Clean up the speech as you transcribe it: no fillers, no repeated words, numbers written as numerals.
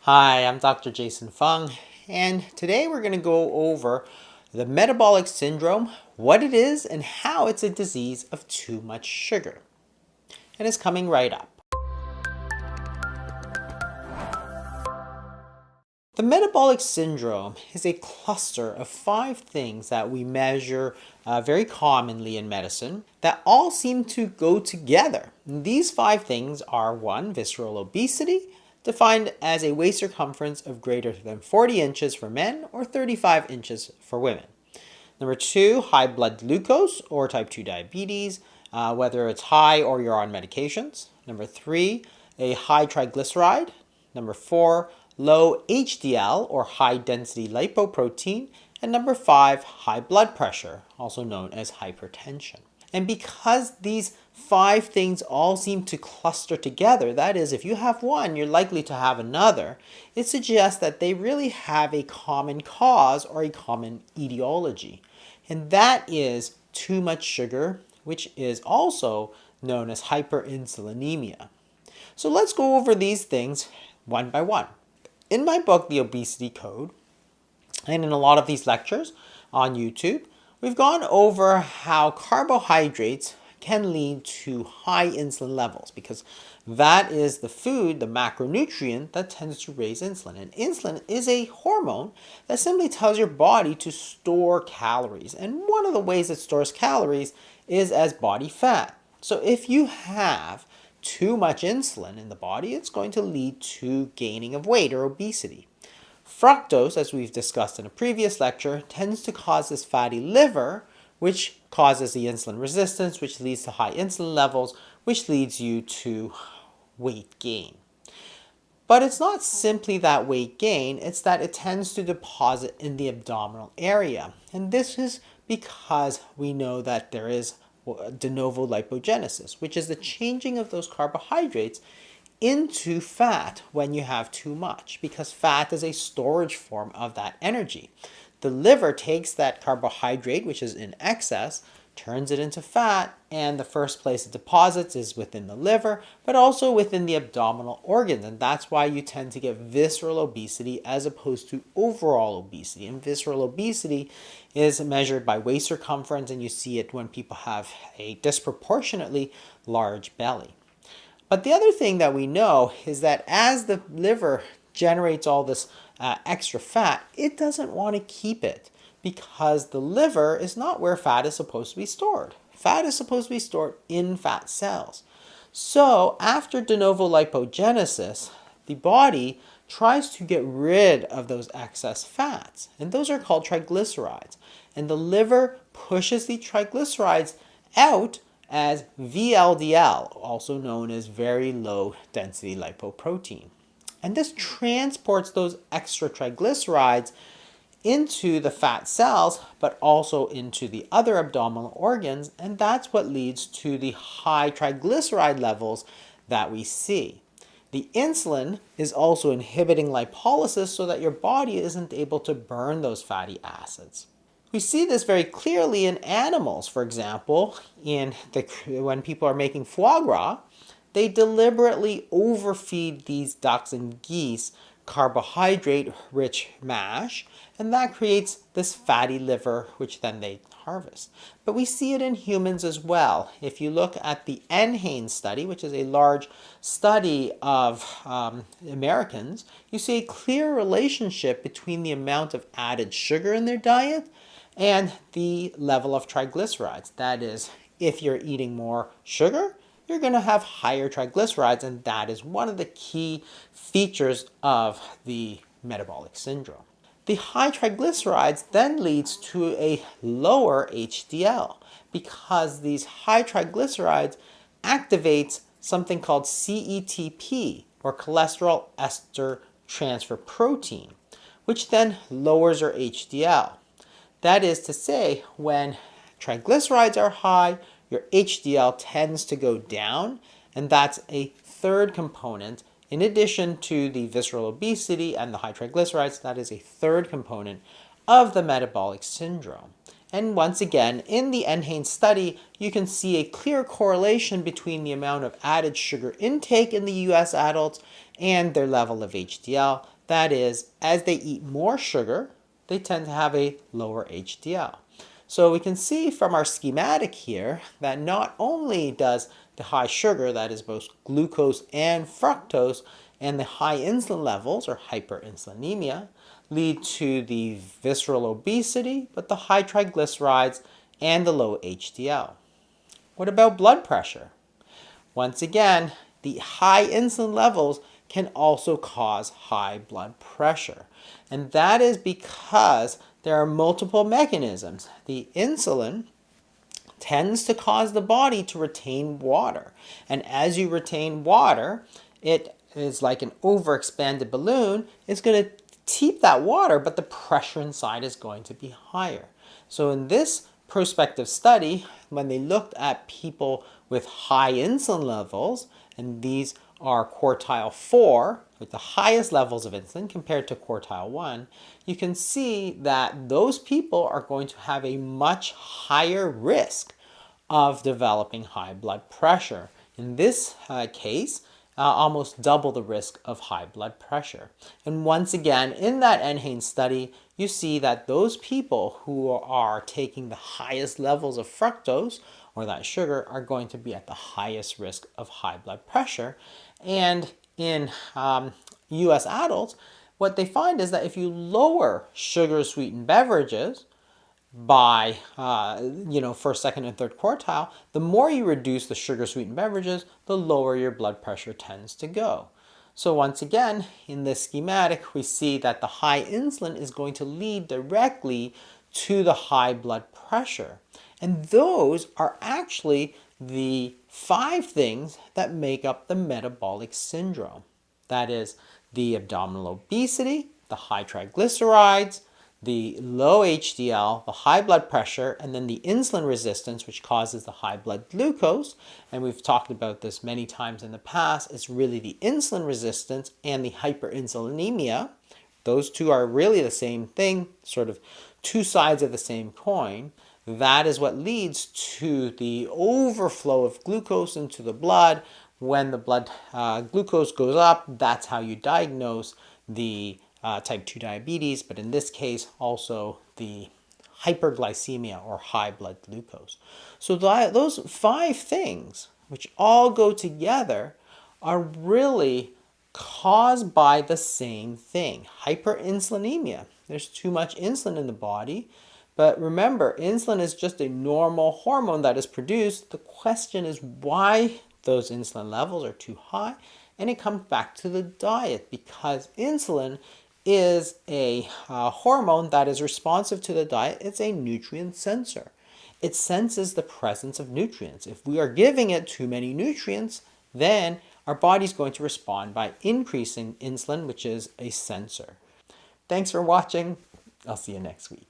Hi, I'm Dr. Jason Fung, and today we're going to go over the metabolic syndrome, what it is, and how it's a disease of too much sugar. And it's coming right up. The metabolic syndrome is a cluster of 5 things that we measure very commonly in medicine that all seem to go together. And these 5 things are 1. Visceral obesity, defined as a waist circumference of greater than 40 inches for men or 35 inches for women. Number 2, high blood glucose or type 2 diabetes, whether it's high or you're on medications. Number 3, a high triglyceride. Number 4, low HDL or high density lipoprotein. And number 5, high blood pressure, also known as hypertension. And because these 5 things all seem to cluster together, that is, if you have one, you're likely to have another, it suggests that they really have a common cause or a common etiology. And that is too much sugar, which is also known as hyperinsulinemia. So let's go over these things one by one. In my book, The Obesity Code, and in a lot of these lectures on YouTube, we've gone over how carbohydrates can lead to high insulin levels because that is the food, the macronutrient that tends to raise insulin. And insulin is a hormone that simply tells your body to store calories. And one of the ways it stores calories is as body fat. So if you have too much insulin in the body, it's going to lead to gaining of weight or obesity. Fructose, as we've discussed in a previous lecture, tends to cause this fatty liver, which causes the insulin resistance, which leads to high insulin levels, which leads you to weight gain. But it's not simply that weight gain, it's that it tends to deposit in the abdominal area. And this is because we know that there is de novo lipogenesis, which is the changing of those carbohydrates into fat when you have too much, because fat is a storage form of that energy. The liver takes that carbohydrate, which is in excess, turns it into fat, and the first place it deposits is within the liver, but also within the abdominal organs, and that's why you tend to get visceral obesity as opposed to overall obesity. And visceral obesity is measured by waist circumference, and you see it when people have a disproportionately large belly. But the other thing that we know is that as the liver generates all this extra fat, it doesn't want to keep it because the liver is not where fat is supposed to be stored. Fat is supposed to be stored in fat cells. So after de novo lipogenesis, the body tries to get rid of those excess fats, and those are called triglycerides. And the liver pushes the triglycerides out as VLDL, also known as very low density lipoprotein. And this transports those extra triglycerides into the fat cells, but also into the other abdominal organs, and that's what leads to the high triglyceride levels that we see. The insulin is also inhibiting lipolysis so that your body isn't able to burn those fatty acids. We see this very clearly in animals. For example, when people are making foie gras, they deliberately overfeed these ducks and geese carbohydrate-rich mash, and that creates this fatty liver, which then they harvest. But we see it in humans as well. If you look at the NHANES study, which is a large study of Americans, you see a clear relationship between the amount of added sugar in their diet and the level of triglycerides. That is, if you're eating more sugar, you're going to have higher triglycerides, and that is one of the key features of the metabolic syndrome. The high triglycerides then leads to a lower HDL because these high triglycerides activates something called CETP, or cholesterol ester transfer protein, which then lowers your HDL. That is to say, when triglycerides are high, your HDL tends to go down, and that's a third component. In addition to the visceral obesity and the high triglycerides, that is a third component of the metabolic syndrome. And once again, in the NHANES study, you can see a clear correlation between the amount of added sugar intake in the US adults and their level of HDL. That is, as they eat more sugar, they tend to have a lower HDL. So we can see from our schematic here that not only does the high sugar, that is both glucose and fructose, and the high insulin levels, or hyperinsulinemia, lead to the visceral obesity, but the high triglycerides and the low HDL. What about blood pressure? Once again, the high insulin levels can also cause high blood pressure. And that is because there are multiple mechanisms. The insulin tends to cause the body to retain water. And as you retain water, it is like an overexpanded balloon. It's going to keep that water, but the pressure inside is going to be higher. So in this prospective study, when they looked at people with high insulin levels, and these are quartile 4, with the highest levels of insulin compared to quartile 1, you can see that those people are going to have a much higher risk of developing high blood pressure. In this case, almost double the risk of high blood pressure. And once again, in that NHANES study, you see that those people who are taking the highest levels of fructose, or that sugar, are going to be at the highest risk of high blood pressure. And in US adults, what they find is that if you lower sugar-sweetened beverages by, first, second, and third quartile, the more you reduce the sugar-sweetened beverages, the lower your blood pressure tends to go. So once again, in this schematic, we see that the high insulin is going to lead directly to the high blood pressure. And those are actually the 5 things that make up the metabolic syndrome. That is the abdominal obesity, the high triglycerides, the low HDL, the high blood pressure, and then the insulin resistance, which causes the high blood glucose. And we've talked about this many times in the past. It's really the insulin resistance and the hyperinsulinemia. Those two are really the same thing, sort of two sides of the same coin. That is what leads to the overflow of glucose into the blood. When the blood glucose goes up, that's how you diagnose the type 2 diabetes, but in this case also the hyperglycemia, or high blood glucose. So those 5 things, which all go together, are really caused by the same thing, hyperinsulinemia. There's too much insulin in the body. But remember, insulin is just a normal hormone that is produced. The question is why those insulin levels are too high, and it comes back to the diet, because insulin is a hormone that is responsive to the diet. It's a nutrient sensor. It senses the presence of nutrients. If we are giving it too many nutrients, then our body's going to respond by increasing insulin, which is a sensor. Thanks for watching. I'll see you next week.